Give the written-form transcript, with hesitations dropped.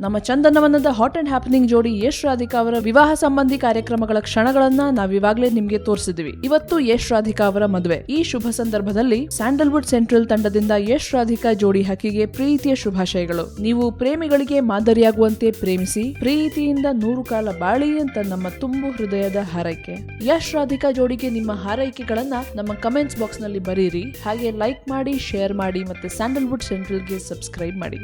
ನಮ್ಮ ಚಂದನವನದ hot and happening ಜೋಡಿ ಯಶ್ ರಾಧಿಕಾ ಅವರ ವಿವಾಹ ಸಂಬಂಧಿ ಕಾರ್ಯಕ್ರಮಗಳ ಕ್ಷಣಗಳನ್ನ ನಾವಿವಾಗಲೇ ನಿಮ್ಗೆ ತೋರಿಸಿದ್ವಿ. ಇವತ್ತು ಯಶ್ ರಾಧಿಕಾ ಅವರ ಮದುವೆ. ಈ ಶುಭ ಸಂದರ್ಭದಲ್ಲಿ ಸ್ಯಾಂಡಲ್ವುಡ್ ಸೆಂಟ್ರಲ್ ತಂಡದಿಂದ ಯಶ್ ರಾಧಿಕಾ ಜೋಡಿ ಹಕ್ಕಿಗೆ ಪ್ರೀತಿಯ ಶುಭಾಶಯಗಳು. ನೀವು ಪ್ರೇಮಿಗಳಿಗೆ ಮಾದರಿಯಾಗುವಂತೆ ಪ್ರೇಮಿಸಿ, ಪ್ರೀತಿಯಿಂದ 100 ಕಾಲ ಬಾಳಿ ಅಂತ ನಮ್ಮ ತುಂಬು ಹೃದಯದ ಹಾರೈಕೆ. ಯಶ್ ರಾಧಿಕಾ ಜೋಡಿಗೆ ನಿಮ್ಮ ಹಾರೈಕೆಗಳನ್ನ ನಮ್ಮ ಕಮೆಂಟ್ಸ್ ಬಾಕ್ಸ್ ನಲ್ಲಿ ಬರೀರಿ. ಹಾಗೆ ಲೈಕ್ ಮಾಡಿ, ಶೇರ್ ಮಾಡಿ ಮತ್ತೆ ಸ್ಯಾಂಡಲ್ವುಡ್ ಸೆಂಟ್ರಲ್ಗೆ ಸಬ್ಸ್ಕ್ರೈಬ್ ಮಾಡಿ.